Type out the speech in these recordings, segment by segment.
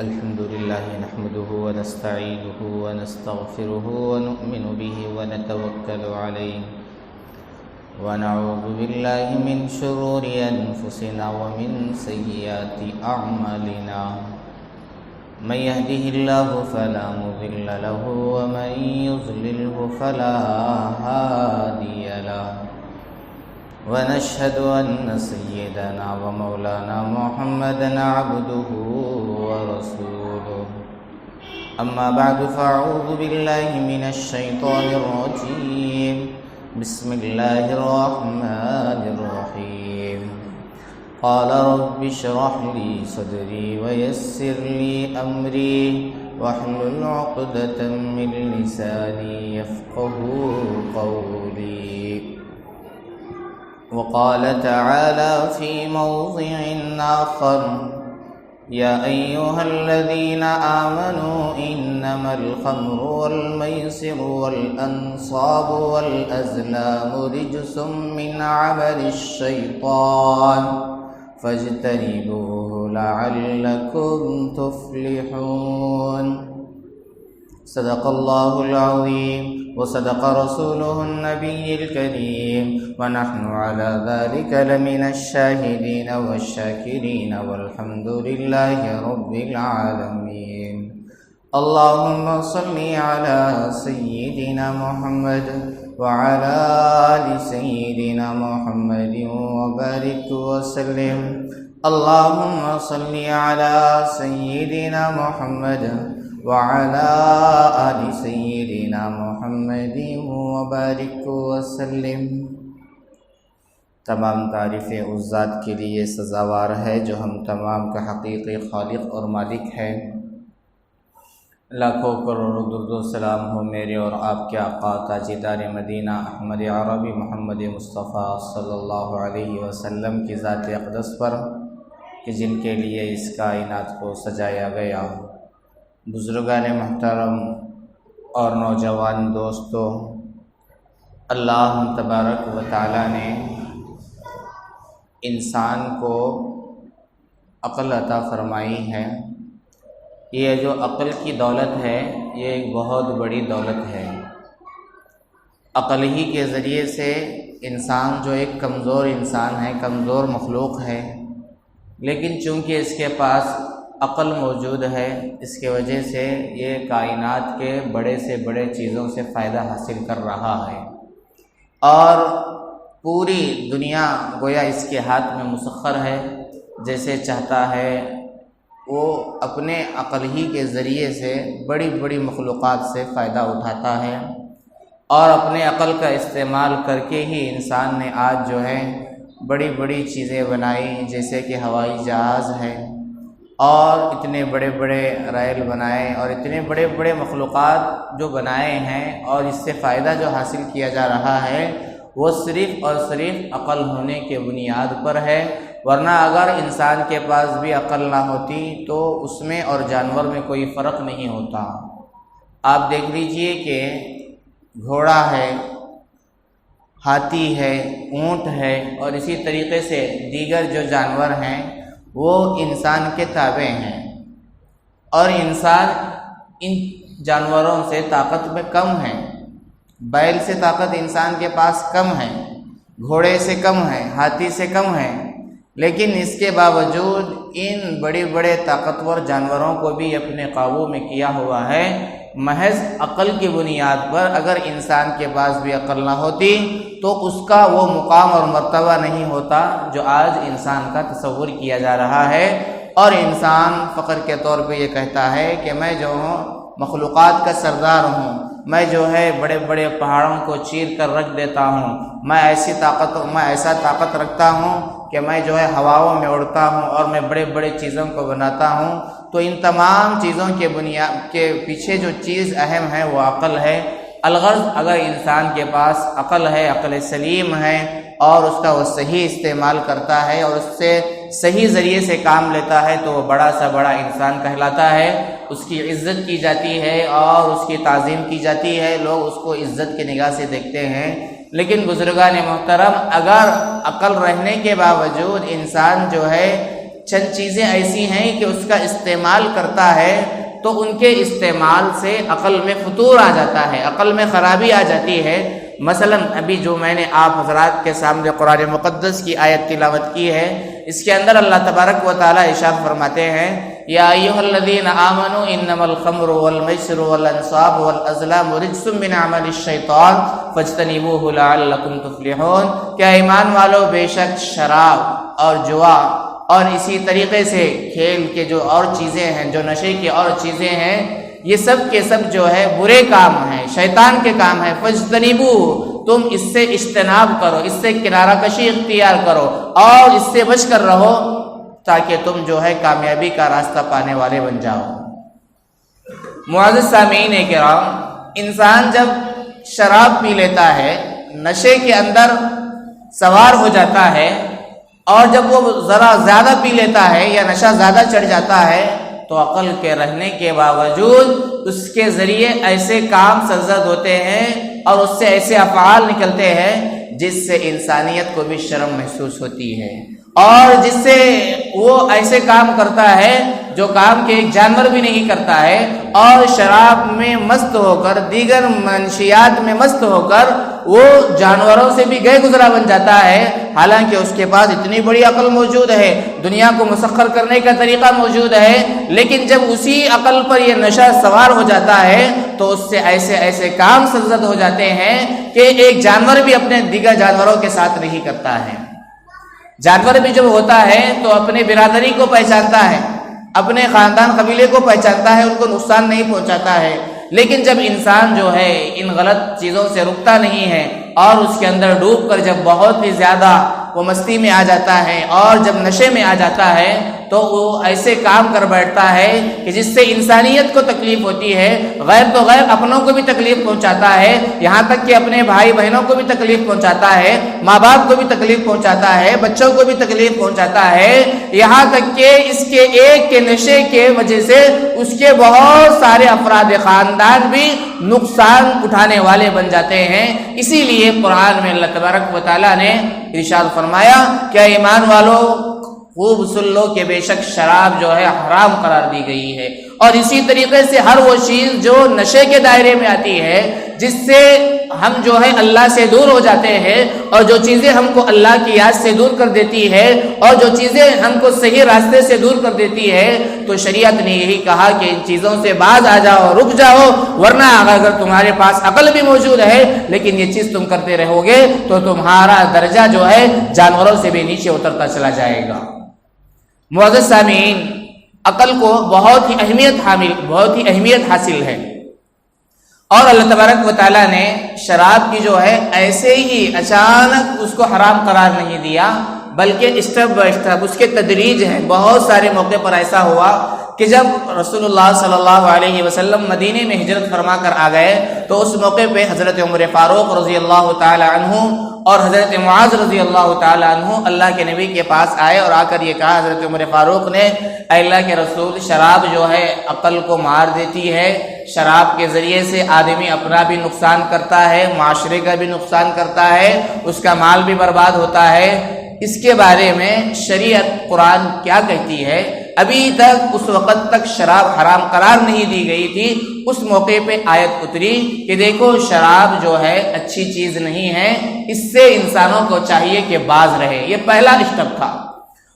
الحمد لله نحمده ونستعينه ونستغفره ونؤمن به ونتوكل عليه ونعوذ بالله من شرور أنفسنا ومن سيئات أعمالنا من يهده الله فلا مضل له ومن يضلله فلا هادي له ونشهد أن سيدنا ومولانا محمدا عبده ورسوله أما بعد فأعوذ بالله من الشيطان الرجيم بسم الله الرحمن الرحيم قال رب اشرح لي صدري ويسر لي أمري واحلل عقدة من لساني يفقهوا قولي وقال تعالى في موضع آخر يا أيها الذين آمنوا إنما الخمر والميسر والأنصاب والأزلام رجس من عمل الشيطان فاجتنبوه لعلكم تفلحون صدق الله العظيم وصدق رسوله النبي الكريم ونحن على ذلك لمن الشاهدين والشاكرين والحمد لله رب العالمين اللهم صل على سيدنا محمد وعلى آل سيدنا محمد وبارك وسلم اللهم صل على سيدنا محمد وعلى آل سيدنا محمد وبارك وسلم۔ تمام تعریفیں اس ذات کے لیے سزاوار ہے جو ہم تمام کا حقیقی خالق اور مالک ہے۔ لاکھوں کروڑوں درود و سلام ہو میرے اور آپ کے آقا تاجدار مدینہ احمد عربی محمد مصطفیٰ صلی اللہ علیہ وسلم کی ذات اقدس پر کہ جن کے لیے اس کائنات کو سجایا گیا۔ بزرگان محترم اور نوجوان دوستو، اللہ تبارک و تعالی نے انسان کو عقل عطا فرمائی ہے۔ یہ جو عقل کی دولت ہے یہ ایک بہت بڑی دولت ہے۔ عقل ہی کے ذریعے سے انسان جو ایک کمزور انسان ہے، کمزور مخلوق ہے، لیکن چونکہ اس کے پاس عقل موجود ہے، اس کی وجہ سے یہ کائنات کے بڑے سے بڑے چیزوں سے فائدہ حاصل کر رہا ہے، اور پوری دنیا گویا اس کے ہاتھ میں مسخر ہے۔ جیسے چاہتا ہے وہ اپنے عقل ہی کے ذریعے سے بڑی بڑی مخلوقات سے فائدہ اٹھاتا ہے، اور اپنے عقل کا استعمال کر کے ہی انسان نے آج جو ہے بڑی بڑی چیزیں بنائی، جیسے کہ ہوائی جہاز ہے، اور اتنے بڑے بڑے ریل بنائے، اور اتنے بڑے بڑے مخلوقات جو بنائے ہیں، اور اس سے فائدہ جو حاصل کیا جا رہا ہے وہ صرف اور صرف عقل ہونے کے بنیاد پر ہے۔ ورنہ اگر انسان کے پاس بھی عقل نہ ہوتی تو اس میں اور جانور میں کوئی فرق نہیں ہوتا۔ آپ دیکھ لیجئے کہ گھوڑا ہے، ہاتھی ہے، اونٹ ہے، اور اسی طریقے سے دیگر جو جانور ہیں وہ انسان کے تابع ہیں، اور انسان ان جانوروں سے طاقت میں کم ہے۔ بیل سے طاقت انسان کے پاس کم ہے، گھوڑے سے کم ہے، ہاتھی سے کم ہے، لیکن اس کے باوجود ان بڑے بڑے طاقتور جانوروں کو بھی اپنے قابو میں کیا ہوا ہے محض عقل کی بنیاد پر۔ اگر انسان کے پاس بھی عقل نہ ہوتی تو اس کا وہ مقام اور مرتبہ نہیں ہوتا جو آج انسان کا تصور کیا جا رہا ہے۔ اور انسان فخر کے طور پہ یہ کہتا ہے کہ میں جو ہوں مخلوقات کا سردار ہوں، میں جو ہے بڑے بڑے پہاڑوں کو چیر کر رکھ دیتا ہوں، میں ایسا طاقت رکھتا ہوں کہ میں جو ہے ہواؤں میں اڑتا ہوں، اور میں بڑے بڑے چیزوں کو بناتا ہوں۔ تو ان تمام چیزوں کے بنیاد کے پیچھے جو چیز اہم ہے وہ عقل ہے۔ الغرض اگر انسان کے پاس عقل ہے، عقل سلیم ہے، اور اس کا وہ صحیح استعمال کرتا ہے اور اس سے صحیح ذریعے سے کام لیتا ہے تو وہ بڑا سا بڑا انسان کہلاتا ہے، اس کی عزت کی جاتی ہے اور اس کی تعظیم کی جاتی ہے، لوگ اس کو عزت کی نگاہ سے دیکھتے ہیں۔ لیکن بزرگان محترم، اگر عقل رہنے کے باوجود انسان جو ہے چند چیزیں ایسی ہیں کہ اس کا استعمال کرتا ہے تو ان کے استعمال سے عقل میں فطور آ جاتا ہے، عقل میں خرابی آ جاتی ہے۔ مثلا ابھی جو میں نے آپ حضرات کے سامنے قرآن مقدس کی آیت تلاوت کی ہے، اس کے اندر اللہ تبارک و تعالیٰ ارشاد فرماتے ہیں یا ایھا الذین آمنوا انما الخمر والمیسر والانصاب والازلام رجس من عمل الشیطان فاجتنبوہ لعلکم تفلحون، کیا ایمان والو بے شک شراب اور جوا اور اسی طریقے سے کھیل کے جو اور چیزیں ہیں، جو نشے کی اور چیزیں ہیں، یہ سب کے سب جو ہے برے کام ہیں، شیطان کے کام ہیں۔ فاجتنبوہ، تم اس سے اجتناب کرو، اس سے کنارہ کشی اختیار کرو اور اس سے بچ کر رہو تاکہ تم جو ہے کامیابی کا راستہ پانے والے بن جاؤ۔ معزز سامعین کرام، انسان جب شراب پی لیتا ہے، نشے کے اندر سوار ہو جاتا ہے، اور جب وہ ذرا زیادہ پی لیتا ہے یا نشہ زیادہ چڑھ جاتا ہے تو عقل کے رہنے کے باوجود اس کے ذریعے ایسے کام سرزد ہوتے ہیں اور اس سے ایسے افعال نکلتے ہیں جس سے انسانیت کو بھی شرم محسوس ہوتی ہے، اور جس سے وہ ایسے کام کرتا ہے جو کام کے ایک جانور بھی نہیں کرتا ہے، اور شراب میں مست ہو کر، دیگر منشیات میں مست ہو کر وہ جانوروں سے بھی گئے گزرا بن جاتا ہے، حالانکہ اس کے پاس اتنی بڑی عقل موجود ہے، دنیا کو مسخر کرنے کا طریقہ موجود ہے، لیکن جب اسی عقل پر یہ نشہ سوار ہو جاتا ہے تو اس سے ایسے ایسے کام سرزد ہو جاتے ہیں کہ ایک جانور بھی اپنے دیگر جانوروں کے ساتھ نہیں کرتا ہے۔ جانور بھی جب ہوتا ہے تو اپنے برادری کو پہچانتا ہے، اپنے خاندان قبیلے کو پہچانتا ہے، ان کو نقصان نہیں پہنچاتا ہے، لیکن جب انسان جو ہے ان غلط چیزوں سے رکتا نہیں ہے اور اس کے اندر ڈوب کر جب بہت ہی زیادہ وہ مستی میں آ جاتا ہے اور جب نشے میں آ جاتا ہے تو وہ ایسے کام کر بیٹھتا ہے کہ جس سے انسانیت کو تکلیف ہوتی ہے، غیر تو غیر اپنوں کو بھی تکلیف پہنچاتا ہے، یہاں تک کہ اپنے بھائی بہنوں کو بھی تکلیف پہنچاتا ہے، ماں باپ کو بھی تکلیف پہنچاتا ہے، بچوں کو بھی تکلیف پہنچاتا ہے، یہاں تک کہ اس کے ایک کے نشے کے وجہ سے اس کے بہت سارے افراد خاندان بھی نقصان اٹھانے والے بن جاتے ہیں۔ اسی لیے قرآن میں اللہ تبارک و تعالیٰ نے ارشاد فرمایا کہ ایمان والو خوب سن لو کہ بے شک شراب جو ہے حرام قرار دی گئی ہے، اور اسی طریقے سے ہر وہ چیز جو نشے کے دائرے میں آتی ہے جس سے ہم جو ہے اللہ سے دور ہو جاتے ہیں، اور جو چیزیں ہم کو اللہ کی یاد سے دور کر دیتی ہے اور جو چیزیں ہم کو صحیح راستے سے دور کر دیتی ہے، تو شریعت نے یہی کہا کہ ان چیزوں سے باز آ جاؤ، رک جاؤ، ورنہ اگر تمہارے پاس عقل بھی موجود ہے لیکن یہ چیز تم کرتے رہو گے تو تمہارا درجہ جو ہے جانوروں سے بھی نیچے اترتا چلا جائے گا۔ معزز سامعین، عقل کو بہت ہی اہمیت حاصل ہے، اور اللہ تبارک و تعالیٰ نے شراب کی جو ہے ایسے ہی اچانک اس کو حرام قرار نہیں دیا، بلکہ اسٹیپ بائی اسٹیپ اس کے تدریج ہے۔ بہت سارے موقع پر ایسا ہوا کہ جب رسول اللہ صلی اللہ علیہ وسلم مدینے میں ہجرت فرما کر آ گئے تو اس موقع پہ حضرت عمر فاروق رضی اللہ تعالی عنہ اور حضرت معاذ رضی اللہ تعالی عنہ اللہ کے نبی کے پاس آئے اور آ کر یہ کہا حضرت عمر فاروق نے، اے اللہ کے رسول، شراب جو ہے عقل کو مار دیتی ہے، شراب کے ذریعے سے آدمی اپنا بھی نقصان کرتا ہے، معاشرے کا بھی نقصان کرتا ہے، اس کا مال بھی برباد ہوتا ہے، اس کے بارے میں شریعت قرآن کیا کہتی ہے؟ ابھی تک اس وقت تک شراب حرام قرار نہیں دی گئی تھی، اس موقع پہ آیت اتری کہ دیکھو شراب جو ہے اچھی چیز نہیں ہے، اس سے انسانوں کو چاہیے کہ باز رہے۔ یہ پہلا اسٹیپ تھا۔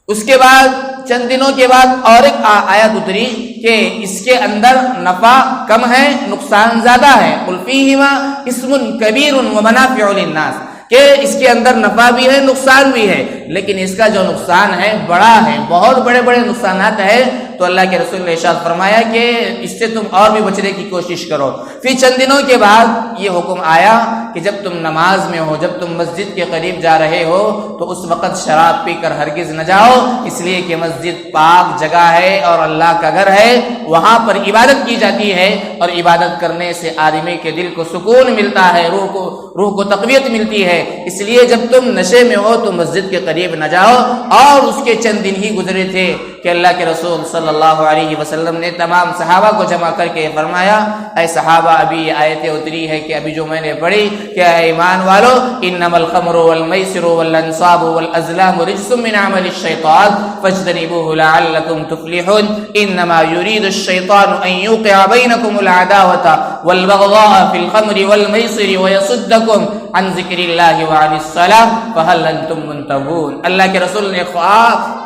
اس کے بعد چند دنوں کے بعد اور ایک آیت اتری کہ اس کے اندر نفع کم ہے، نقصان زیادہ ہے، قل فیہما اسم کبیر ومنافع للناس، کہ اس کے اندر نفع بھی ہے، نقصان بھی ہے، لیکن اس کا جو نقصان ہے بڑا ہے، بہت بڑے بڑے نقصانات ہیں۔ تو اللہ کے رسول نے ارشاد فرمایا کہ اس سے تم اور بھی بچنے کی کوشش کرو۔ پھر چند دنوں کے بعد یہ حکم آیا کہ جب تم نماز میں ہو، جب تم مسجد کے قریب جا رہے ہو تو اس وقت شراب پی کر ہرگز نہ جاؤ، اس لیے کہ مسجد پاک جگہ ہے اور اللہ کا گھر ہے، وہاں پر عبادت کی جاتی ہے، اور عبادت کرنے سے آدمی کے دل کو سکون ملتا ہے، روح کو تقویت ملتی ہے۔ ہے، اس لیے جب تم نشے میں ہو تو مسجد کے قریب نہ جاؤ۔ اور اس کے چند دن ہی گزرے تھے کہ اللہ کے رسول صلی اللہ علیہ وسلم نے تمام صحابہ کو جمع کر کے فرمایا، اے صحابہ، ابھی یہ آیتیں اتری ہے کہ ابھی جو میں نے پڑھی کہ اے ایمان والو، انما الخمر والمیسر والانصاب والازلام رجس من عمل الشیطان فاجتنبوه لعلکم تفلحون، انما يريد الشیطان ان یوقع بینکم العداوة والبغضاء في الخمر والمیسر ويصدکم عن ذکر اللہ وعن الصلاة فهل انتم منتهون۔ اللہ کے رسول نے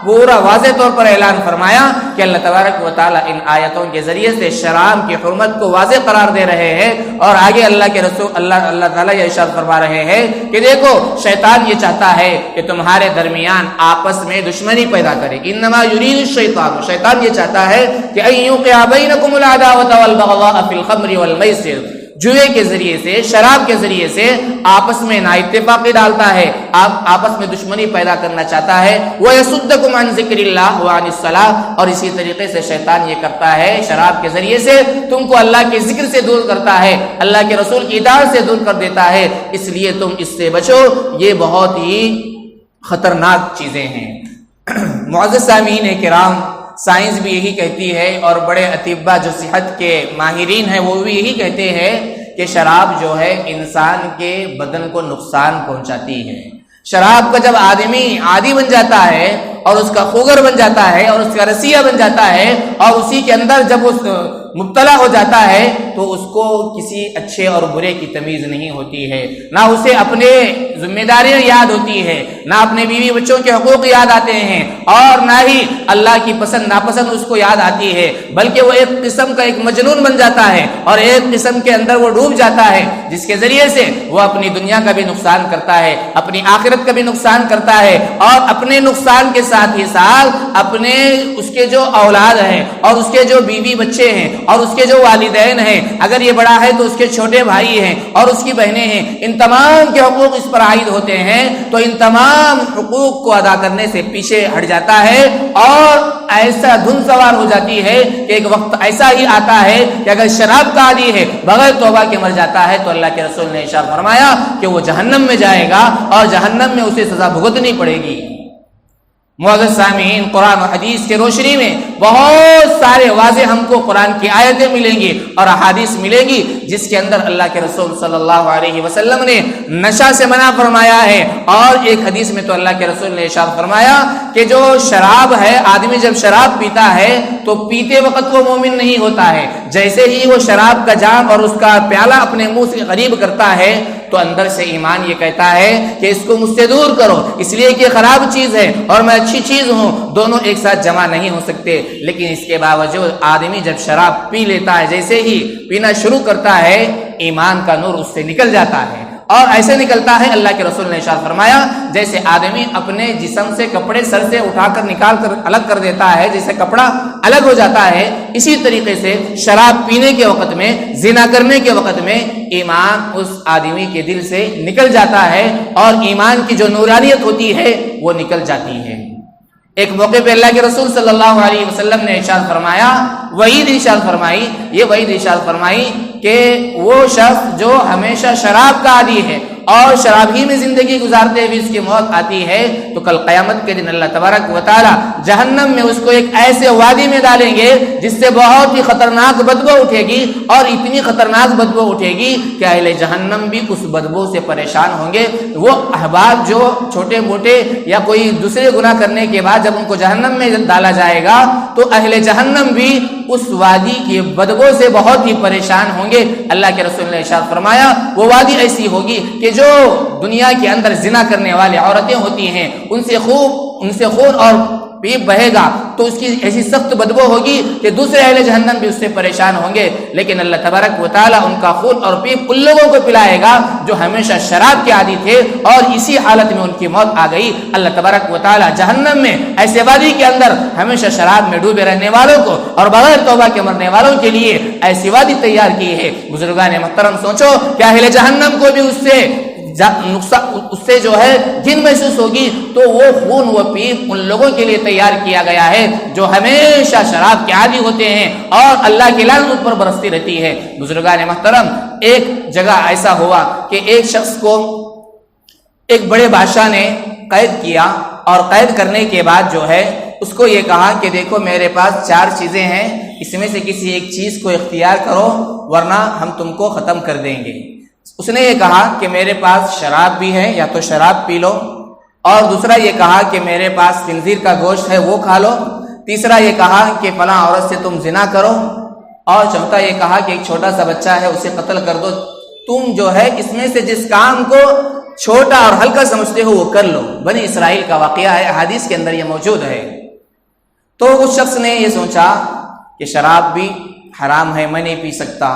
پورا واضح طور پر اعلان فرمایا کہ اللہ تبارک و تعالیٰ ان آیتوں کے ذریعے سے شراب کی حرمت کو واضح قرار دے رہے ہیں، اور آگے اللہ کے رسول اللہ تعالیٰ یہ ارشاد فرما رہے ہیں کہ دیکھو، شیطان یہ چاہتا ہے کہ تمہارے درمیان آپس میں دشمنی پیدا کرے۔ انما یرید الشیطان، شیطان یہ چاہتا ہے کہ ان یوقع بینکم العداوۃ والبغضاء فی الخمر والمیسر، جوئے کے ذریعے سے، شراب کے ذریعے سے آپس میں نا اتفاقی ڈالتا ہے، آپس میں دشمنی پیدا کرنا چاہتا ہے۔ وَيَصُدَّكُمْ عَنْ ذِكْرِ اللَّهِ وَعَنِ الصَّلَاةِ، اور اسی طریقے سے شیطان یہ کرتا ہے شراب کے ذریعے سے تم کو اللہ کے ذکر سے دور کرتا ہے، اللہ کے رسول کی اطاعت سے دور کر دیتا ہے، اس لیے تم اس سے بچو، یہ بہت ہی خطرناک چیزیں ہیں۔ معزز سامعین کرام، سائنس بھی یہی کہتی ہے، اور بڑے اطباء جو صحت کے ماہرین ہیں وہ بھی یہی کہتے ہیں کہ شراب جو ہے انسان کے بدن کو نقصان پہنچاتی ہے۔ شراب کا جب آدمی عادی بن جاتا ہے اور اس کا خوگر بن جاتا ہے اور اس کا رسیہ بن جاتا ہے، اور اسی کے اندر جب اس مبتلا ہو جاتا ہے تو اس کو کسی اچھے اور برے کی تمیز نہیں ہوتی ہے، نہ اسے اپنے ذمہ داریاں یاد ہوتی ہے، نہ اپنے بیوی بچوں کے حقوق یاد آتے ہیں، اور نہ ہی اللہ کی پسند ناپسند اس کو یاد آتی ہے، بلکہ وہ ایک قسم کا ایک مجنون بن جاتا ہے، اور ایک قسم کے اندر وہ ڈوب جاتا ہے، جس کے ذریعے سے وہ اپنی دنیا کا بھی نقصان کرتا ہے، اپنی آخرت کا بھی نقصان کرتا ہے، اور اپنے نقصان کے ساتھ ہی ساتھ اپنے اس کے جو اولاد ہیں اور اس کے جو بیوی بچے ہیں اور اس کے جو والدین ہیں، اگر یہ بڑا ہے تو اس کے چھوٹے بھائی ہیں اور اس کی بہنیں ہیں، ان تمام کے حقوق اس پر عائد ہوتے ہیں، تو ان تمام حقوق کو ادا کرنے سے پیچھے ہٹ جاتا ہے، اور ایسا دھن سوار ہو جاتی ہے کہ ایک وقت ایسا ہی آتا ہے کہ اگر شراب کا عادی ہے بغیر توبہ کے مر جاتا ہے تو اللہ کے رسول نے ارشاد فرمایا کہ وہ جہنم میں جائے گا اور جہنم میں اسے سزا بھگتنی پڑے گی۔ معزز سامعین، قرآن و حدیث کے روشنی میں بہت سارے واضح ہم کو قرآن کی آیتیں ملیں گی اور احادیث ملیں گی جس کے اندر اللہ کے رسول صلی اللہ علیہ وسلم نے نشہ سے منع فرمایا ہے، اور ایک حدیث میں تو اللہ کے رسول نے ارشاد فرمایا کہ جو شراب ہے، آدمی جب شراب پیتا ہے تو پیتے وقت وہ مومن نہیں ہوتا ہے، جیسے ہی وہ شراب کا جام اور اس کا پیالہ اپنے منہ سے قریب کرتا ہے تو اندر سے ایمان یہ کہتا ہے کہ اس کو مجھ سے دور کرو، اس لیے کہ خراب چیز ہے اور میں اچھی چیز ہوں، دونوں ایک ساتھ جمع نہیں ہو سکتے۔ لیکن اس کے باوجود آدمی جب شراب پی لیتا ہے، جیسے ہی پینا شروع کرتا ہے، ایمان کا نور اس سے نکل جاتا ہے، اور ایسے نکلتا ہے اللہ کے رسول نے ارشاد فرمایا جیسے آدمی اپنے جسم سے کپڑے سر سے اٹھا کر نکال کر الگ کر دیتا ہے، جیسے کپڑا الگ ہو جاتا ہے، اسی طریقے سے شراب پینے کے وقت میں، زنا کرنے کے وقت میں ایمان اس آدمی کے دل سے نکل جاتا ہے، اور ایمان کی جو نورانیت ہوتی ہے وہ نکل جاتی ہے۔ ایک موقع پہ اللہ کے رسول صلی اللہ علیہ وسلم نے ارشاد فرمایا، وعید ارشاد فرمائی، یہ وعید ارشاد فرمائی کہ وہ شخص جو ہمیشہ شراب کا عادی ہے اور شراب ہی میں زندگی گزارتے ہوئے اس کی موت آتی ہے تو کل قیامت کے دن اللہ تبارک و تعالی جہنم میں اس کو ایک ایسے وادی میں ڈالیں گے جس سے بہت ہی خطرناک بدبو اٹھے گی، اور اتنی خطرناک بدبو اٹھے گی کہ اہل جہنم بھی اس بدبو سے پریشان ہوں گے۔ وہ احباب جو چھوٹے موٹے یا کوئی دوسرے گناہ کرنے کے بعد جب ان کو جہنم میں ڈالا جائے گا تو اہل جہنم بھی اس وادی کی بدبو سے بہت ہی پریشان ہوں گے۔ اللہ کے رسول نے ارشاد فرمایا وہ وادی ایسی ہوگی کہ جو دنیا کے اندر زنا کرنے والے عورتیں ہوتی ہیں ان سے خون اور پیپ بہے گا تو اس کی ایسی سخت بدبو ہوگی کہ دوسرے اہل جہنم بھی اس سے پریشان ہوں گے، لیکن اللہ تبارک و تعالیٰ ان کا خون اور پیپ ان لوگوں کو پلائے گا جو ہمیشہ شراب کے عادی تھے اور اسی حالت میں ان کی موت آ گئی۔ اللہ تبارک و تعالیٰ جہنم میں ایسے وادی کے اندر ہمیشہ شراب میں ڈوبے رہنے والوں کو اور بغیر توبہ کے مرنے والوں کے لیے ایسی وادی تیار کی ہے۔ بزرگان محترم سوچو کہ اہل جہنم کو بھی اس سے جو ہے گھن محسوس ہوگی، تو وہ خون وہ پیپ ان لوگوں کے لیے تیار کیا گیا ہے جو ہمیشہ شراب کے عادی ہوتے ہیں اور اللہ کی لعنت ان پر برستی رہتی ہے۔ بزرگان محترم، ایک جگہ ایسا ہوا کہ ایک شخص کو ایک بڑے بادشاہ نے قید کیا اور قید کرنے کے بعد جو ہے اس کو یہ کہا کہ دیکھو میرے پاس 4 چیزیں ہیں، اس میں سے کسی ایک چیز کو اختیار کرو ورنہ ہم تم کو ختم کر دیں گے۔ اس نے یہ کہا کہ میرے پاس شراب بھی ہے، یا تو شراب پی لو، اور دوسرا یہ کہا کہ میرے پاس خنزیر کا گوشت ہے وہ کھا لو، تیسرا یہ کہا کہ فلاں عورت سے تم زنا کرو، اور چوتھا یہ کہا کہ ایک چھوٹا سا بچہ ہے اسے قتل کر دو۔ تم جو ہے اس میں سے جس کام کو چھوٹا اور ہلکا سمجھتے ہو وہ کر لو۔ بنی اسرائیل کا واقعہ ہے، حدیث کے اندر یہ موجود ہے۔ تو اس شخص نے یہ سوچا کہ شراب بھی حرام ہے، میں نہیں پی سکتا،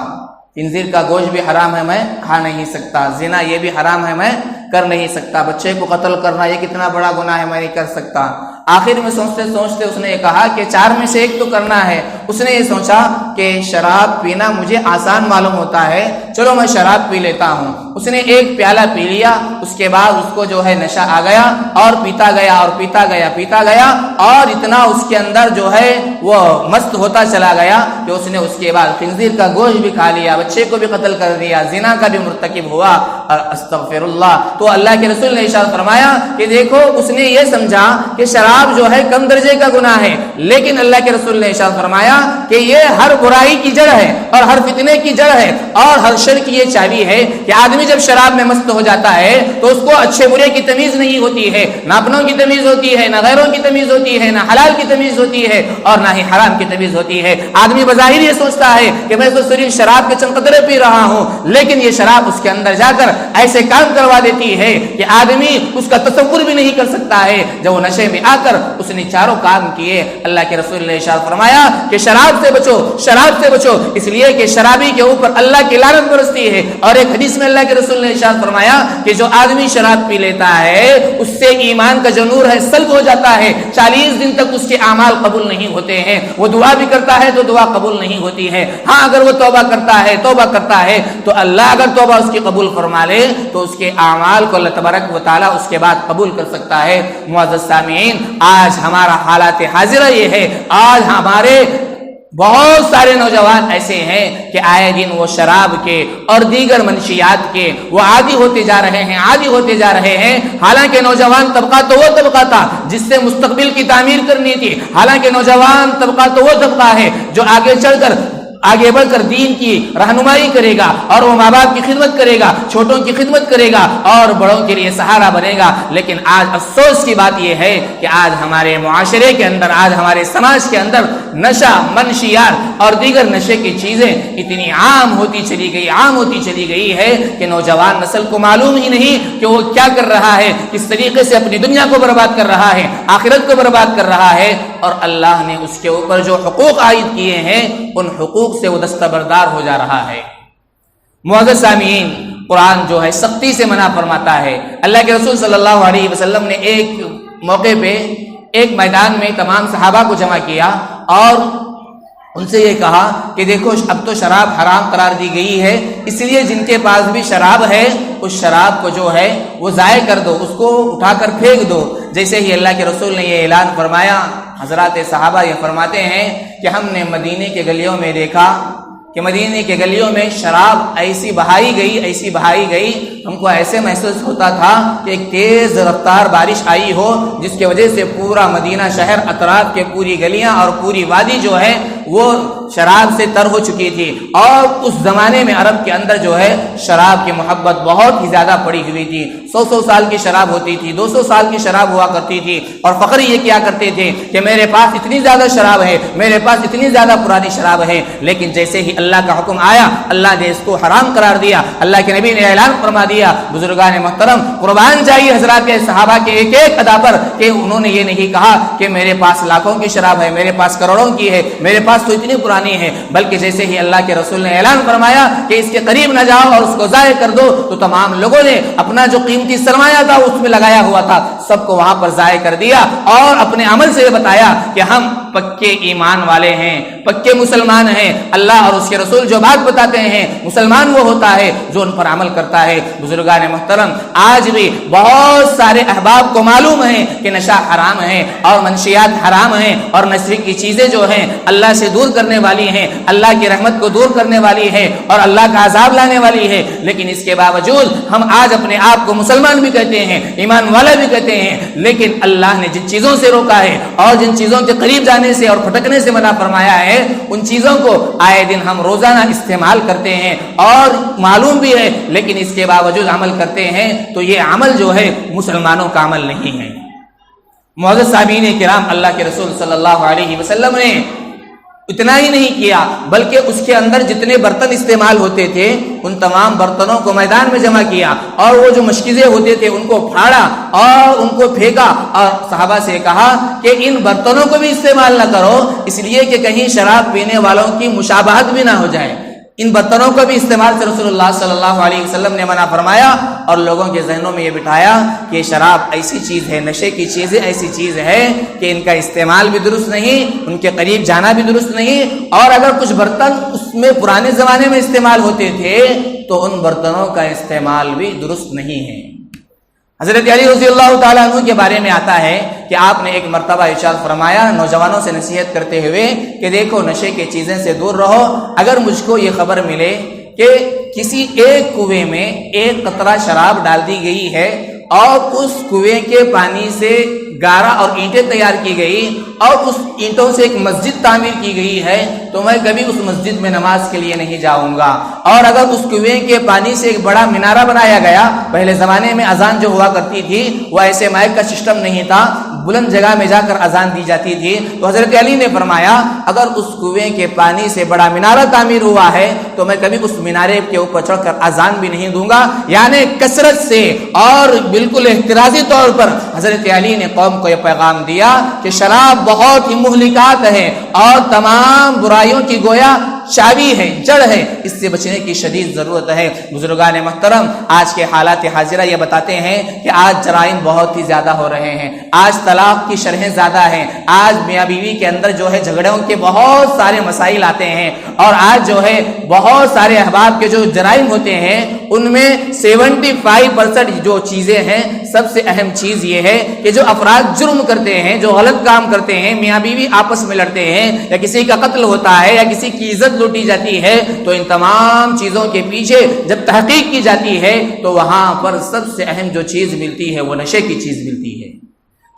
خنزیر کا گوشت بھی حرام ہے، میں کھا نہیں سکتا، زنا یہ بھی حرام ہے، میں کر نہیں سکتا، بچے کو قتل کرنا یہ کتنا بڑا گناہ ہے، میں نہیں کر سکتا۔ آخر میں سوچتے سوچتے اس نے یہ کہا کہ 4 میں سے ایک تو کرنا ہے۔ اس نے یہ سوچا کہ شراب پینا مجھے آسان معلوم ہوتا ہے، چلو میں شراب پی لیتا ہوں۔ اس نے ایک پیالہ پی لیا، اس کے بعد اس کو جو ہے نشہ آ گیا اور پیتا گیا اور پیتا گیا اور اتنا اس کے اندر جو ہے وہ مست ہوتا چلا گیا کہ اس نے اس کے بعد خنزیر کا گوشت بھی کھا لیا، بچے کو بھی قتل کر دیا، زنا کا بھی مرتکب ہوا۔ استغفر اللہ۔ تو اللہ کے رسول نے ارشاد فرمایا کہ دیکھو اس نے یہ سمجھا کہ شراب جو ہے کم درجے کا گناہ ہے، لیکن اللہ کے رسول نے ارشاد فرمایا کہ یہ ہر برائی کی جڑ ہے اور ہر فتنے کی جڑ ہے اور ہر شر کی یہ چابی ہے کہ آدمی جب شراب میں مست ہو جاتا ہے تو اس کو اچھے برے کی تمیز نہیں ہوتی ہے، نہ اپنوں کی تمیز ہوتی ہے، نہ غیروں کی تمیز ہوتی ہے، نہ حلال کی تمیز ہوتی ہے اور نہ ہی حرام کی تمیز ہوتی ہے۔ آدمی بظاہر یہ سوچتا ہے کہ میں تو صرف شراب کے چند قطرے پی رہا ہوں، لیکن یہ شراب اس کے اندر جا کر ایسے کام کروا دیتی ہے کہ آدمی اس کا تصور بھی نہیں کر سکتا ہے۔ جب وہ نشے میں آ کر اس نے 4 کام کیے، اللہ کے رسول نے ارشاد فرمایا کہ شراب سے بچو، شراب سے بچو، اس لیے کہ شرابی کے اوپر اللہ کی لعنت برستی ہے۔ اور ایک حدیث میں اللہ کے رسول نے ارشاد فرمایا کہ جو آدمی شراب پی لیتا ہے اس سے ایمان کا جو نور ہے سلب ہو جاتا ہے، 40 دن تک اس کے اعمال قبول نہیں ہوتے ہیں۔ وہ دعا بھی کرتا ہے تو دعا قبول نہیں ہوتی ہے۔ ہاں اگر وہ توبہ کرتا ہے تو اللہ اگر توبہ اس کی قبول فرما لے تو اس کے اعمال کو اللہ تبارک و تعالی اس کے بعد قبول کر سکتا ہے۔ معزز سامعین، آج ہمارا حالات حاضرہ یہ ہے، آج ہمارے بہت سارے نوجوان ایسے ہیں کہ آئے دن وہ شراب کے اور دیگر منشیات کے وہ عادی ہوتے جا رہے ہیں۔ حالانکہ نوجوان طبقہ تو وہ طبقہ تھا جس سے مستقبل کی تعمیر کرنی تھی، حالانکہ نوجوان طبقہ تو وہ طبقہ ہے جو آگے بڑھ کر دین کی رہنمائی کرے گا اور وہ ماں باپ کی خدمت کرے گا، چھوٹوں کی خدمت کرے گا اور بڑوں کے لیے سہارا بنے گا۔ لیکن آج افسوس کی بات یہ ہے کہ آج ہمارے معاشرے کے اندر، آج ہمارے سماج کے اندر نشہ، منشیات اور دیگر نشے کی چیزیں اتنی عام ہوتی چلی گئی ہے کہ نوجوان نسل کو معلوم ہی نہیں کہ وہ کیا کر رہا ہے، کس طریقے سے اپنی دنیا کو برباد کر رہا ہے، آخرت کو برباد کر رہا ہے، اور اللہ نے اس کے اوپر جو حقوق عائد کیے ہیں ان حقوق سے وہ دستبردار ہو جا رہا ہے۔ معزز سامعین، قرآن جو ہے سختی سے منع فرماتا ہے۔ اللہ کے رسول صلی اللہ علیہ وسلم نے ایک موقع پہ ایک میدان میں تمام صحابہ کو جمع کیا اور ان سے یہ کہا کہ دیکھو اب تو شراب حرام قرار دی گئی ہے، اس لیے جن کے پاس بھی شراب ہے اس شراب کو جو ہے وہ ضائع کر دو، اس کو اٹھا کر پھینک دو۔ جیسے ہی اللہ کے رسول نے یہ اعلان فرمایا، حضرات صحابہ یہ فرماتے ہیں کہ ہم نے مدینے کے گلیوں میں دیکھا کہ مدینے کے گلیوں میں شراب ایسی بہائی گئی، ہم کو ایسے محسوس ہوتا تھا کہ ایک تیز رفتار بارش آئی ہو جس کی وجہ سے پورا مدینہ شہر، اطراف کے پوری گلیاں اور پوری وادی جو ہے وہ شراب سے تر ہو چکی تھی۔ اور اس زمانے میں عرب کے اندر جو ہے شراب کی محبت بہت ہی زیادہ پڑی ہوئی تھی، 100 سال کی شراب ہوتی تھی، 200 سال کی شراب ہوا کرتی تھی، اور فخر یہ کیا کرتے تھے کہ میرے پاس اتنی زیادہ شراب ہے، میرے پاس اتنی زیادہ پرانی شراب ہے۔ لیکن جیسے ہی اللہ کا حکم آیا، اللہ نے اس کو حرام قرار دیا، اللہ کے نبی نے اعلان فرما دیا۔ بزرگان محترم، قربان جائیے حضرات صحابہ کے ایک ایک ادا پر کہ انہوں نے یہ نہیں کہا کہ میرے پاس لاکھوں کی شراب ہے، میرے پاس کروڑوں کی ہے، میرے پاس تو اتنی پرانی ہے، بلکہ جیسے ہی اللہ کے رسول نے اعلان فرمایا کہ اس کے قریب نہ جاؤ اور اس کو ضائع کر دو، تو تمام لوگوں نے اپنا جو قیمتی سرمایہ تھا اس میں لگایا ہوا تھا سب کو وہاں پر ضائع کر دیا اور اپنے عمل سے یہ بتایا کہ ہم پکے ایمان والے ہیں، پکے مسلمان ہیں۔ اللہ اور اس کے رسول جو بات بتاتے ہیں، مسلمان وہ ہوتا ہے جو ان پر عمل کرتا ہے۔ بزرگان محترم، آج بھی بہت سارے احباب کو معلوم ہے کہ نشہ حرام ہے اور منشیات حرام ہیں، اور نشے کی چیزیں جو ہیں اللہ سے دور کرنے والی ہیں، اللہ کی رحمت کو دور کرنے والی ہے اور اللہ کا عذاب لانے والی ہے، لیکن اس کے باوجود ہم آج اپنے آپ کو مسلمان بھی کہتے ہیں، ایمان والا بھی کہتے ہیں، لیکن اللہ نے جن چیزوں سے روکا ہے اور جن چیزوں کے قریب جانے سے اور پھٹکنے سے منع فرمایا ہے، ان چیزوں کو آئے دن ہم روزانہ استعمال کرتے ہیں اور معلوم بھی ہے، لیکن اس کے باوجود عمل کرتے ہیں، تو یہ عمل جو ہے مسلمانوں کا عمل نہیں ہے۔ معزز سامعین کرام، اللہ کے رسول صلی اللہ علیہ وسلم نے اتنا ہی نہیں کیا، بلکہ اس کے اندر جتنے برتن استعمال ہوتے تھے ان تمام برتنوں کو میدان میں جمع کیا، اور وہ جو مشکیزیں ہوتے تھے ان کو پھاڑا اور ان کو پھینکا، اور صحابہ سے کہا کہ ان برتنوں کو بھی استعمال نہ کرو، اس لیے کہ کہیں شراب پینے والوں کی مشابہت بھی نہ ہو جائے۔ ان برتنوں کو بھی استعمال سے رسول اللہ صلی اللہ علیہ وسلم نے منع فرمایا، اور لوگوں کے ذہنوں میں یہ بٹھایا کہ شراب ایسی چیز ہے، نشے کی چیزیں ایسی چیز ہے کہ ان کا استعمال بھی درست نہیں، ان کے قریب جانا بھی درست نہیں، اور اگر کچھ برتن اس میں پرانے زمانے میں استعمال ہوتے تھے تو ان برتنوں کا استعمال بھی درست نہیں ہے۔ حضرت علی رضی اللہ تعالیٰ عنہ کے بارے میں آتا ہے کہ آپ نے ایک مرتبہ ارشاد فرمایا نوجوانوں سے نصیحت کرتے ہوئے کہ دیکھو، نشے کی چیزیں سے دور رہو۔ اگر مجھ کو یہ خبر ملے کہ کسی ایک کنویں میں ایک قطرہ شراب ڈال دی گئی ہے اور اس کنویں کے پانی سے گارا اور اینٹیں تیار کی گئی اور اس اینٹوں سے ایک مسجد تعمیر کی گئی ہے، تو میں کبھی اس مسجد میں نماز کے لیے نہیں جاؤں گا۔ اور اگر اس کنویں کے پانی سے ایک بڑا مینارہ بنایا گیا، پہلے زمانے میں اذان جو ہوا کرتی تھی وہ ایسے مائک کا سسٹم نہیں تھا، بلند جگہ میں جا کر اذان دی جاتی تھی، تو حضرت علی نے فرمایا اگر اس کنویں کے پانی سے بڑا مینارہ تعمیر ہوا ہے تو میں کبھی اس مینارے کے اوپر چڑھ کر اذان بھی نہیں دوں گا۔ یعنی کثرت سے اور بالکل احترازی طور پر حضرت علی نے قوم کو یہ پیغام دیا کہ شراب بہت ہی مہلکات ہے اور تمام برائیوں کی گویا چابی ہے، جڑ ہے، اس سے بچنے کی شدید ضرورت ہے۔ بزرگان محترم، آج کے حالات حاضرہ یہ بتاتے ہیں کہ آج جرائم بہت ہی زیادہ ہو رہے ہیں، آج طلاق کی شرحیں زیادہ ہیں، آج میاں بیوی کے اندر جو ہے جھگڑوں کے بہت سارے مسائل آتے ہیں، اور آج جو ہے بہت سارے احباب کے جو جرائم ہوتے ہیں ان میں 75% جو چیزیں ہیں، سب سے اہم چیز یہ ہے کہ جو افراد جرم کرتے ہیں، جو غلط کام کرتے ہیں، میاں بیوی آپس میں لڑتے ہیں یا کسی کا قتل ہوتا ہے یا کسی کی عزت لوٹی جاتی ہے، تو ان تمام چیزوں کے پیچھے جب تحقیق کی جاتی ہے تو وہاں پر سب سے اہم جو چیز ملتی ہے وہ نشے کی چیز ملتی ہے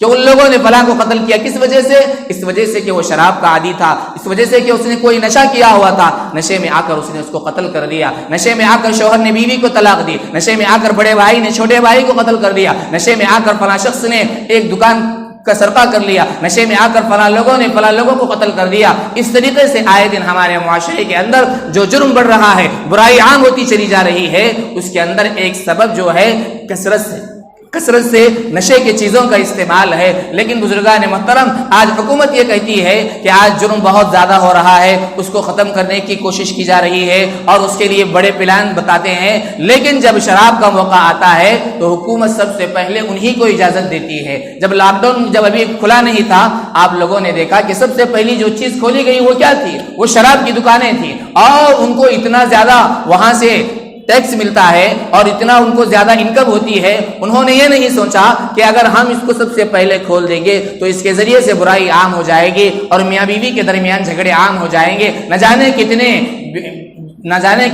کہ ان لوگوں نے فلاں کو قتل کیا، کس وجہ سے؟ اس وجہ سے کہ وہ شراب کا عادی تھا، اس وجہ سے کہ اس نے کوئی نشہ کیا ہوا تھا، نشے میں آ کر اس نے اس کو قتل کر دیا، نشے میں آ کر شوہر نے بیوی کو طلاق دی، نشے میں آ کر بڑے بھائی نے چھوٹے بھائی کو قتل کر دیا، نشے میں آ کر فلاں شخص نے ایک دکان کا سرقہ کر لیا، نشے میں آ کر فلاں لوگوں نے فلاں لوگوں کو قتل کر دیا۔ اس طریقے سے آئے دن ہمارے معاشرے کے اندر جو جرم بڑھ رہا ہے، برائی عام ہوتی چلی جا رہی ہے، اس کے اندر ایک سبب جو ہے کثرت سے نشے کی چیزوں کا استعمال ہے۔ لیکن بزرگان محترم، آج حکومت یہ کہتی ہے کہ آج جرم بہت زیادہ ہو رہا ہے، اس کو ختم کرنے کی کوشش کی جا رہی ہے اور اس کے لیے بڑے پلان بتاتے ہیں، لیکن جب شراب کا موقع آتا ہے تو حکومت سب سے پہلے انہی کو اجازت دیتی ہے۔ جب لاک ڈاؤن جب ابھی کھلا نہیں تھا، آپ لوگوں نے دیکھا کہ سب سے پہلی جو چیز کھولی گئی وہ کیا تھی؟ وہ شراب کی دکانیں تھیں، اور ان کو اتنا زیادہ وہاں سے ٹیکس ملتا ہے اور اتنا ان کو زیادہ انکم ہوتی ہے، انہوں نے یہ نہیں سوچا کہ اگر ہم اس کو سب سے پہلے کھول دیں گے تو اس کے ذریعے سے برائی عام ہو جائے گی اور میاں بیوی کے درمیان جھگڑے عام ہو جائیں گے، نہ جانے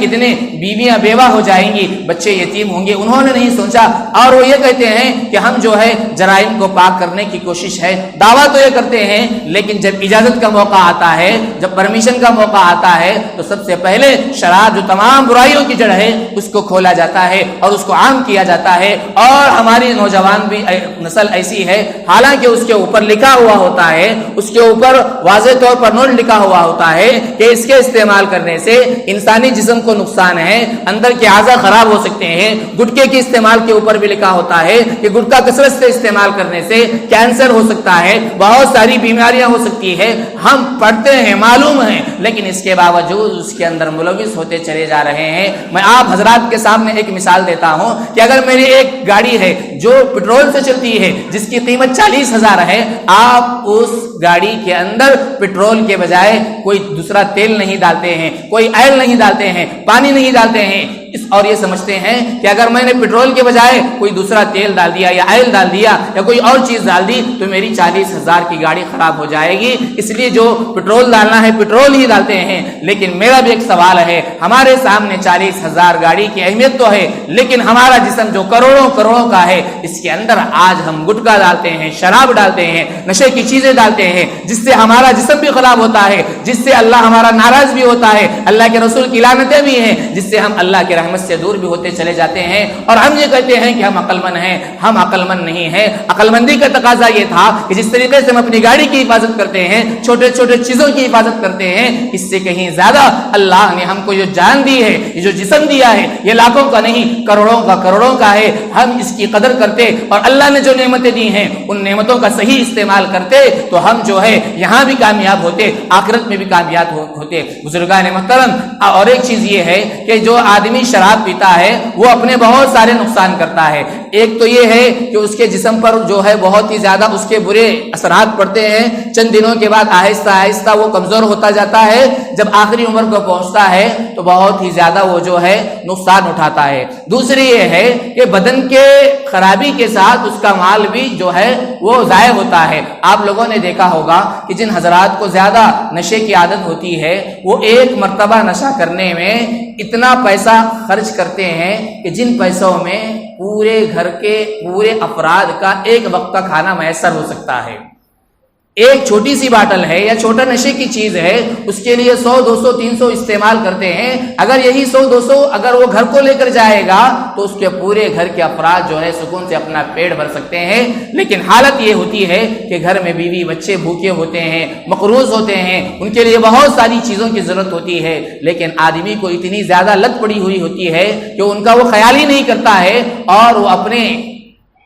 کتنے بیویاں بیوہ ہو جائیں گی، بچے یتیم ہوں گے۔ انہوں نے نہیں سوچا، اور وہ یہ کہتے ہیں کہ ہم جو ہے جرائم کو پاک کرنے کی کوشش ہے، دعویٰ تو یہ کرتے ہیں، لیکن جب اجازت کا موقع آتا ہے، جب پرمیشن کا موقع آتا ہے تو سب سے پہلے شراب جو تمام برائیوں کی جڑ ہے اس کو کھولا جاتا ہے اور اس کو عام کیا جاتا ہے۔ اور ہماری نوجوان بھی نسل ایسی ہے، حالانکہ اس کے اوپر لکھا ہوا ہوتا ہے، اس کے اوپر واضح طور پر نوٹ لکھا ہوا ہوتا ہے کہ اس کے استعمال کرنے سے انسان جسمانی جسم کو نقصان ہے، اندر کے اعضاء خراب ہو سکتے ہیں۔ گٹکے کے استعمال کے اوپر بھی لکھا ہوتا ہے کہ گٹکا کثرت سے استعمال کرنے سے کینسر ہو سکتا ہے، بہت ساری بیماریاں ہو سکتی ہے، ہم پڑھتے ہیں، معلوم ہے، لیکن اس کے باوجود اس کے اندر ملوث ہوتے چلے جا رہے ہیں۔ میں آپ حضرات کے سامنے ایک مثال دیتا ہوں کہ اگر میری ایک گاڑی ہے جو پیٹرول سے چلتی ہے جس کی قیمت 40,000 ہے، آپ اس گاڑی کے اندر پیٹرول کے بجائے کوئی دوسرا تیل نہیں ڈالتے ہیں، کوئی آئل نہیں ڈالتے ہیں، پانی نہیں ڈالتے ہیں، اور یہ سمجھتے ہیں کہ اگر میں نے پیٹرول کے بجائے کوئی دوسرا تیل ڈال دیا یا آئل ڈال دیا یا کوئی اور چیز ڈال دی تو میری 40,000 کی گاڑی خراب ہو جائے گی، اس لیے جو پیٹرول ڈالنا ہے پیٹرول ہی ڈالتے ہیں۔ لیکن میرا بھی ایک سوال ہے، ہمارے سامنے 40,000 گاڑی کی اہمیت تو ہے، لیکن ہمارا جسم جو کروڑوں کروڑوں کا ہے، اس کے اندر آج ہم گٹکا ڈالتے ہیں، شراب ڈالتے ہیں، نشے کی چیزیں ڈالتے ہیں، جس سے ہمارا جسم بھی خراب ہوتا ہے، جس سے اللہ ہمارا ناراض بھی ہوتا ہے، اللہ کے رسول کی لعنتیں بھی ہیں، جس سے ہم اللہ کے رحمت سے دور بھی ہوتے چلے جاتے ہیں۔ اور ہم یہ کہتے ہیں کہ ہم عقل مند ہیں، ہم عقل مند نہیں ہیں۔ عقل مندی کا تقاضا یہ تھا کہ جس طریقے سے ہم اپنی گاڑی کی حفاظت کرتے ہیں، چھوٹے چھوٹے چیزوں کی حفاظت کرتے ہیں، اس سے کہیں زیادہ اللہ نے ہم کو جو جان دی ہے، یہ جو جسم دیا ہے، یہ لاکھوں کا نہیں کروڑوں کا ہے، ہم اس کی قدر کرتے اور اللہ نے جو نعمتیں دی ہیں ان نعمتوں کا صحیح استعمال کرتے تو ہم جو ہے یہاں بھی کامیاب ہوتے، آخرت میں بھی کامیاب ہوتے۔ بزرگان محترم، اور ایک چیز یہ ہے کہ جو آدمی شراب پیتا ہے وہ اپنے بہت سارے نقصان کرتا ہے۔ ایک تو یہ ہے کہ اس کے جسم پر جو ہے بہت ہی زیادہ اس کے برے اثرات پڑتے ہیں، چند دنوں کے بعد آہستہ آہستہ وہ کمزور ہوتا جاتا ہے، جب آخری عمر کو پہنچتا ہے تو بہت ہی زیادہ وہ جو ہے نقصان اٹھاتا ہے۔ دوسری یہ ہے کہ بدن کے خرابی کے ساتھ اس کا مال بھی جو ہے وہ ضائع ہوتا ہے۔ آپ لوگوں نے دیکھا ہوگا کہ جن حضرات کو زیادہ نشے کی عادت ہوتی ہے وہ ایک مرتبہ نشہ کرنے میں اتنا پیسہ خرچ کرتے ہیں کہ جن پیسوں میں پورے گھر کے پورے افراد کا ایک وقت کا کھانا میسر ہو سکتا ہے۔ ایک چھوٹی سی باٹل ہے یا چھوٹا نشے کی چیز ہے، اس کے لیے 100 200 300 استعمال کرتے ہیں۔ اگر یہی 100 200 اگر وہ گھر کو لے کر جائے گا تو اس کے پورے گھر کے افراد جو ہے سکون سے اپنا پیٹ بھر سکتے ہیں۔ لیکن حالت یہ ہوتی ہے کہ گھر میں بیوی بچے بھوکے ہوتے ہیں، مقروض ہوتے ہیں، ان کے لیے بہت ساری چیزوں کی ضرورت ہوتی ہے، لیکن آدمی کو اتنی زیادہ لت پڑی ہوئی ہوتی ہے کہ ان کا وہ خیال ہی نہیں کرتا ہے، اور وہ اپنے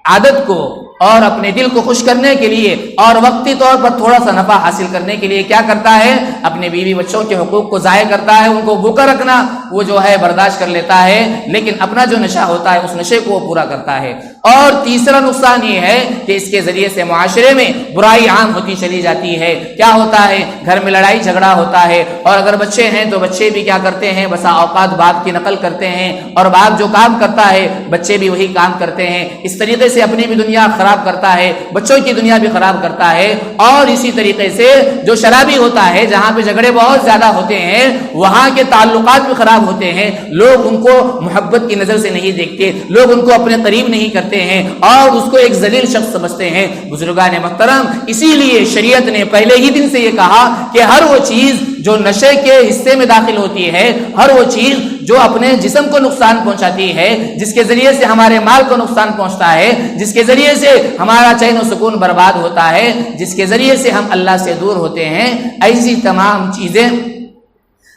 عادت کو اور اپنے دل کو خوش کرنے کے لیے اور وقتی طور پر تھوڑا سا نفع حاصل کرنے کے لیے کیا کرتا ہے، اپنے بیوی بچوں کے حقوق کو ضائع کرتا ہے، ان کو بھوکا رکھنا وہ جو ہے برداشت کر لیتا ہے، لیکن اپنا جو نشہ ہوتا ہے اس نشے کو وہ پورا کرتا ہے۔ اور تیسرا نقصان یہ ہے کہ اس کے ذریعے سے معاشرے میں برائی عام ہوتی چلی جاتی ہے۔ کیا ہوتا ہے، گھر میں لڑائی جھگڑا ہوتا ہے، اور اگر بچے ہیں تو بچے بھی کیا کرتے ہیں، بسا اوقات باپ کی نقل کرتے ہیں، اور باپ جو کام کرتا ہے بچے بھی وہی کام کرتے ہیں۔ اس طریقے سے اپنی بھی دنیا خراب کرتا ہے، بچوں کی دنیا بھی خراب کرتا ہے۔ اور اسی طریقے سے جو شرابی ہوتا ہے، جہاں پہ جھگڑے بہت زیادہ ہوتے ہیں وہاں کے تعلقات بھی خراب ہوتے ہیں، لوگ ان کو محبت کی نظر سے نہیں دیکھتے، لوگ ان کو اپنے قریب نہیں کرتے ہیں اور اس کو ایک ذلیل شخص سمجھتے ہیں۔ بزرگان محترم، اسی لیے شریعت نے پہلے ہی دن سے یہ کہا کہ ہر وہ چیز جو نشے کے حصے میں داخل ہوتی ہے، ہر وہ چیز جو اپنے جسم کو نقصان پہنچاتی ہے، جس کے ذریعے سے ہمارے مال کو نقصان پہنچتا ہے، جس کے ذریعے سے ہمارا چین و سکون برباد ہوتا ہے، جس کے ذریعے سے ہم اللہ سے دور ہوتے ہیں، ایسی تمام چیزیں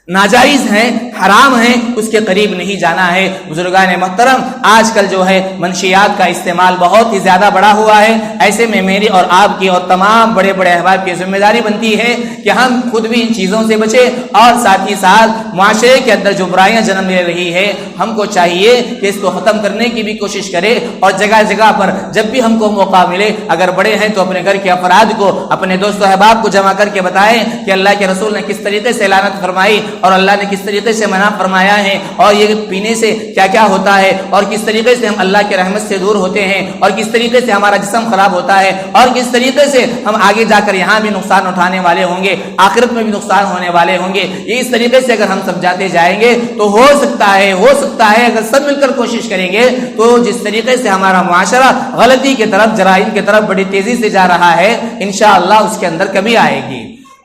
ناجائز ہیں، حرام ہیں، اس کے قریب نہیں جانا ہے۔ بزرگان محترم، آج کل جو ہے منشیات کا استعمال بہت ہی زیادہ بڑا ہوا ہے، ایسے میں میری اور آپ کی اور تمام بڑے بڑے احباب کی ذمہ داری بنتی ہے کہ ہم خود بھی ان چیزوں سے بچیں، اور ساتھ ہی ساتھ معاشرے کے اندر جو برائیاں جنم لے رہی ہے ہم کو چاہیے کہ اس کو ختم کرنے کی بھی کوشش کرے، اور جگہ جگہ پر جب بھی ہم کو موقع ملے، اگر بڑے ہیں تو اپنے گھر کے افراد کو، اپنے دوست و احباب کو جمع کر کے بتائیں کہ اللہ کے رسول نے کس طریقے سے لعنت فرمائی اور اللہ نے کس طریقے سے منع فرمایا ہے، اور یہ پینے سے کیا کیا ہوتا ہے، اور کس طریقے سے ہم اللہ کے رحمت سے دور ہوتے ہیں، اور کس طریقے سے ہمارا جسم خراب ہوتا ہے، اور کس طریقے سے ہم آگے جا کر یہاں بھی نقصان اٹھانے والے ہوں گے، آخرت میں بھی نقصان ہونے والے ہوں گے۔ یہ اس طریقے سے اگر ہم سمجھاتے جائیں گے تو ہو سکتا ہے اگر سب مل کر کوشش کریں گے تو جس طریقے سے ہمارا معاشرہ غلطی کی طرف، جرائم کی طرف بڑی تیزی سے جا رہا ہے، انشاءاللہ اس کے اندر کمی آئے گی۔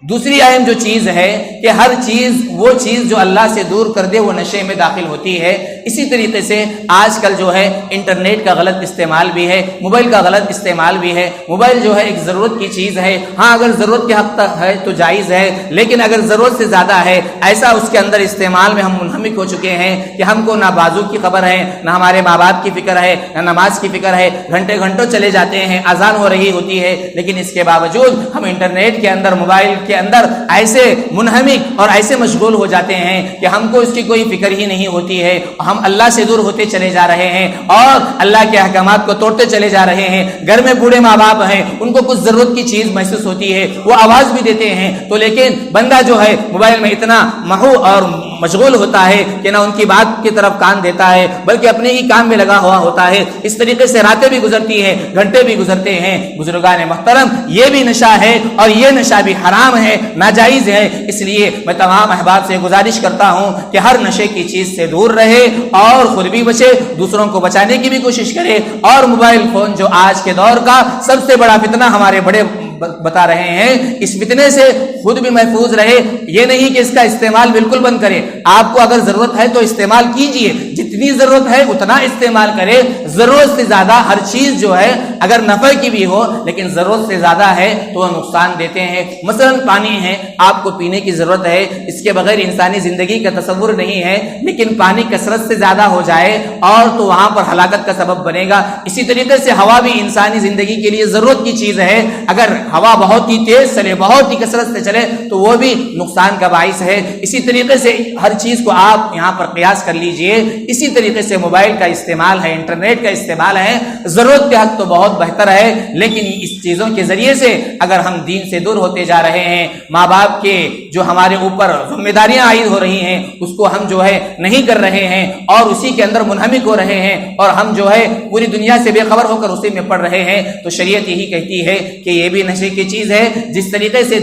دوسری اہم جو چیز ہے کہ ہر چیز وہ چیز جو اللہ سے دور کر دے وہ نشے میں داخل ہوتی ہے۔ اسی طریقے سے آج کل جو ہے انٹرنیٹ کا غلط استعمال بھی ہے، موبائل کا غلط استعمال بھی ہے۔ موبائل جو ہے ایک ضرورت کی چیز ہے، ہاں اگر ضرورت کے حد تک ہے تو جائز ہے، لیکن اگر ضرورت سے زیادہ ہے، ایسا اس کے اندر استعمال میں ہم منہمک ہو چکے ہیں کہ ہم کو نہ بازو کی خبر ہے، نہ ہمارے ماں باپ کی فکر ہے، نہ نماز کی فکر ہے، گھنٹے گھنٹوں چلے جاتے ہیں، اذان ہو رہی ہوتی ہے، لیکن اس کے باوجود ہم انٹرنیٹ کے اندر، موبائل کے اندر ایسے منہمک اور ایسے مشغول ہو جاتے ہیں کہ ہم کو اس کی کوئی فکر ہی نہیں ہوتی ہے، ہم اللہ سے دور ہوتے چلے جا رہے ہیں اور اللہ کے احکامات کو توڑتے چلے جا رہے ہیں۔ گھر میں بوڑھے ماں باپ ہیں، ان کو کچھ ضرورت کی چیز محسوس ہوتی ہے، وہ آواز بھی دیتے ہیں، تو لیکن بندہ جو ہے موبائل میں اتنا محو اور مشغول ہوتا ہے کہ نہ ان کی بات کی طرف کان دیتا ہے بلکہ اپنے ہی کام میں لگا ہوا ہوتا ہے۔ اس طریقے سے راتیں بھی گزرتی ہیں، گھنٹے بھی گزرتے ہیں۔ بزرگان محترم، یہ بھی نشہ ہے اور یہ نشہ بھی حرام ہے، ناجائز ہے۔ اس لیے میں تمام احباب سے گزارش کرتا ہوں کہ ہر نشے کی چیز سے دور رہے اور خود بھی بچے، دوسروں کو بچانے کی بھی کوشش کرے۔ اور موبائل فون جو آج کے دور کا سب سے بڑا فتنہ ہمارے بڑے بتا رہے ہیں، اس فتنے سے خود بھی محفوظ رہے۔ یہ نہیں کہ اس کا استعمال بالکل بند کرے، آپ کو اگر ضرورت ہے تو استعمال کیجئے، جتنی ضرورت ہے اتنا استعمال کرے۔ ضرورت سے زیادہ ہر چیز جو ہے اگر نفع کی بھی ہو لیکن ضرورت سے زیادہ ہے تو وہ نقصان دیتے ہیں۔ مثلا پانی ہے، آپ کو پینے کی ضرورت ہے، اس کے بغیر انسانی زندگی کا تصور نہیں ہے، لیکن پانی کثرت سے زیادہ ہو جائے اور تو وہاں پر ہلاکت کا سبب بنے گا۔ اسی طریقے سے ہوا بھی انسانی زندگی کے لیے ضرورت کی چیز ہے، اگر ہوا بہت ہی تیز چلے، بہت ہی کثرت سے چلے تو وہ بھی نقصان کا باعث ہے۔ اسی طریقے سے ہر چیز کو آپ یہاں پر قیاس کر لیجئے۔ اسی طریقے سے موبائل کا استعمال ہے، انٹرنیٹ کا استعمال ہے، ضرورت کے حد تو بہت بہتر ہے، لیکن اس چیزوں کے ذریعے سے اگر ہم دین سے دور ہوتے جا رہے ہیں، ماں باپ کے جو ہمارے اوپر ذمہ داریاں عائد ہو رہی ہیں اس کو ہم جو ہے نہیں کر رہے ہیں اور اسی کے اندر منہمک ہو رہے ہیں اور ہم جو ہے پوری دنیا سے بے خبر ہو کر اسی میں پڑ رہے ہیں، تو شریعت یہی کہتی ہے کہ یہ بھی نشے کی چیز ہے۔ جس طریقے سے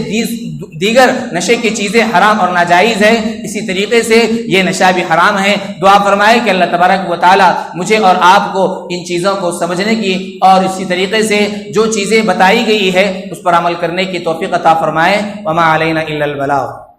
دیگر نشے کی چیزیں حرام اور ناجائز ہے، اسی طریقے سے یہ نشہ بھی حرام ہے۔ دعا فرمائے کہ اللہ تبارک و تعالی مجھے اور آپ کو ان چیزوں کو سمجھنے کی اور اسی طریقے سے جو چیزیں بتائی گئی ہے اس پر عمل کرنے کی توفیق عطا فرمائے۔ وما علینا الا البلاغ۔